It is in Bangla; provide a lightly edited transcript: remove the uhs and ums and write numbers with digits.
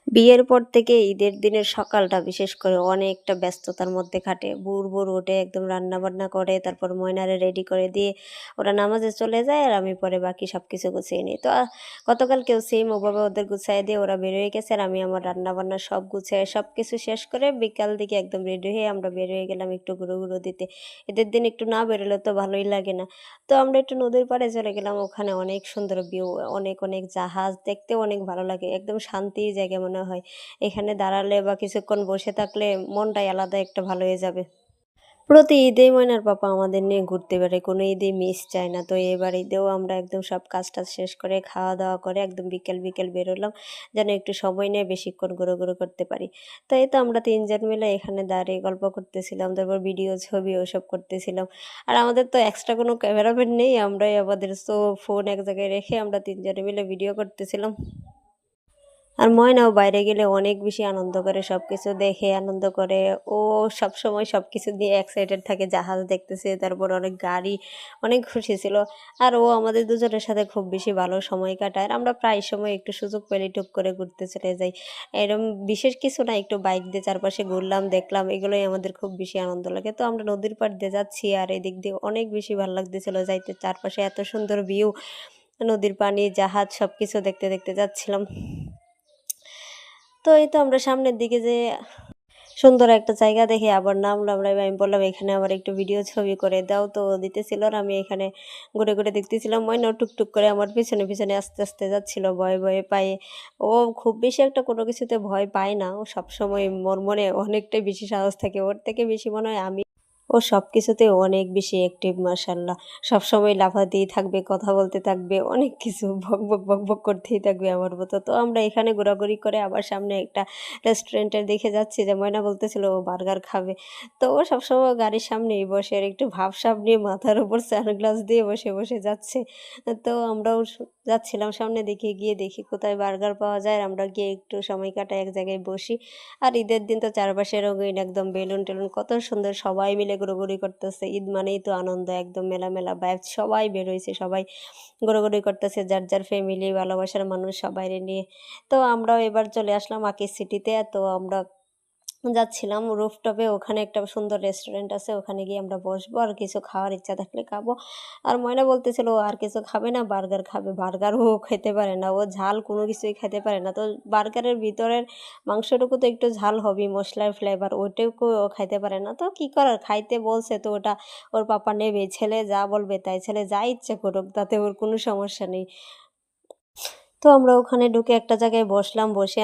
বিয়ের পর থেকে ঈদের দিনের সকালটা বিশেষ করে অনেকটা ব্যস্ততার মধ্যে কাটে। ভোর উঠে একদম রান্নাবান্না করে তারপর ময়নারে রেডি করে দিয়ে ওরা নামাজে চলে যায় আর আমি পরে বাকি সবকিছু গুছিয়ে নিই। তো গতকালকেও সেম ওভাবে ওদের গুছাইয়ে দিয়ে ওরা বের হয়ে গেছে আর আমি আমার রান্নাবান্না সব গুছিয়ে সবকিছু শেষ করে বিকাল দিকে একদম রেডি হয়ে আমরা বের হয়ে গেলাম একটু ঘুরো দিতে। ঈদের দিন একটু না বেরোলে তো ভালোই লাগে না। তো আমরা একটু নদীর পাড়ে চলে গেলাম। ওখানে অনেক সুন্দর ভিউ, অনেক জাহাজ দেখতেও অনেক ভালো লাগে। একদম শান্তির জায়গা মনে হয়। এখানে দাঁড়ালে বা কিছুক্ষণ বসে থাকলে মনটাই আলাদা একটা ভালো হয়ে যাবে। প্রতি ঈদেই ময়নার পাপা আমাদের নিয়ে ঘুরতে বেড়ায়। কোনো ঈদেই মিস চায় না। তো এবার ঈদেও আমরা একদম সব কাজ-টাজ শেষ করে খাওয়া-দাওয়া করে একদম বিকেল বেরোলাম। যেন একটু সময় নিয়ে বেশিক্ষণ ঘোরাঘুরি করতে পারি। তো এই তো আমরা ৩ জন মিলে এখানে দাঁড়িয়ে গল্প করতেছিলাম। তারপর ভিডিও, ছবি ওসব করতেছিলাম। আর আমাদের তো এক্সট্রা কোনো ক্যামেরাম্যান নেই। আমরাই আমাদের ফোন এক জায়গায় রেখে আমরা ৩ জনে মিলে ভিডিও করতেছিলাম। আর ময়নাও বাইরে গেলে অনেক বেশি আনন্দ করে, সবকিছু দেখে আনন্দ করে। ও সবসময় সবকিছু নিয়ে এক্সাইটেড থাকে, জাহাজ দেখতেছে, তারপর অনেক গাড়ি, অনেক খুশি ছিল। আর ও আমাদের দুজনের সাথে খুব বেশি ভালো সময় কাটায়। আর আমরা প্রায় সময় একটু সুযোগ পেলেই টুক করে ঘুরতে চলে যাই। এরকম বিশেষ কিছু না, একটু বাইক দিয়ে চারপাশে ঘুরলাম, দেখলাম, এগুলোই আমাদের খুব বেশি আনন্দ লাগে। তো আমরা নদীর পাড় দিয়ে যাচ্ছি আর এদিক দিয়ে অনেক বেশি ভালো লাগতেছিল যাইতে। চারপাশে এত সুন্দর ভিউ, নদীর পানি, জাহাজ সবকিছু দেখতে যাচ্ছিলাম। তো এই তো আমরা সামনের দিকে যেয়ে সুন্দর একটা জায়গা দেখে আবার নামলাম। আমি বললাম, "এখানে আমার একটু ভিডিও ছবি করে দাও।" তো ও দিতেছিল আর আমি এখানে ঘুরে দেখতেছিলাম। মইনাও টুকটুক করে আমার পিছনে আস্তে যাচ্ছিল ভয়ে পায়ে। ও খুব বেশি একটা কোনো কিছুতে ভয় পায় না। ও সবসময় ওর মনে অনেকটাই বেশি সাহস থাকে। ওর থেকে বেশি মনে হয় আমি। ও সবকিছুতেই অনেক বেশি অ্যাক্টিভ মাশাআল্লাহ। সবসময় লাফাতেই থাকবে, কথা বলতে থাকবে, অনেক কিছু বক করতেই থাকবে আমার মতো। তো আমরা এখানে ঘোরাঘুরি করে আবার সামনে একটা রেস্টুরেন্টের দিকে যাচ্ছি যে ময়না বলতেছিল ও বার্গার খাবে। তো ও সবসময় গাড়ির সামনেই বসে আর একটু ভাবসাব নিয়ে মাথার উপর সানগ্লাস দিয়ে বসে যাচ্ছে। তো আমরাও যাচ্ছিলাম সামনের দিকে, গিয়ে দেখি কোথায় বার্গার পাওয়া যায়। আর আমরা গিয়ে একটু সময় কাটাই, এক জায়গায় বসি। আর ঈদের দিন তো চারপাশে রঙিন একদম বেলুন-টেলুন কত সুন্দর, সবাই মিলে ঘোরাঘুরি করতেছে। ঈদ মানেই তো আনন্দ, একদম মেলামেলা ভাইবস, সবাই বের হইছে, সবাই ঘোরাঘুরি করতেছে যার ফ্যামিলি, ভালোবাসার মানুষ সবাইরে নিয়ে। তো আমরাও এবার চলে আসলাম আকিজ সিটিতে। তো আমরা যাচ্ছিলাম রুফটপে, ওখানে একটা সুন্দর রেস্টুরেন্ট আছে, ওখানে গিয়ে আমরা বসবো আর কিছু খাওয়ার ইচ্ছা থাকলে খাবো। আর ময়না বলতেছিল ও আর কিছু খাবে না, বার্গার খাবে। বার্গার ও খেতে পারে না, ও ঝাল কোনো কিছুই খেতে পারে না। তো বার্গারের ভিতরের মাংসটুকু তো একটু ঝাল হবেই, মসলার ফ্লেভার ওইটুকু ও খাইতে পারে না। তো কি করার, খাইতে বলছে তো ওটা ওর পাপা নেবে। ছেলে যা বলবে তাই, ছেলে যা ইচ্ছে করুক, তাতে ওর কোনো সমস্যা নেই। তো আমরা ওখানে ঢুকে একটা জায়গায় বসলাম, বসে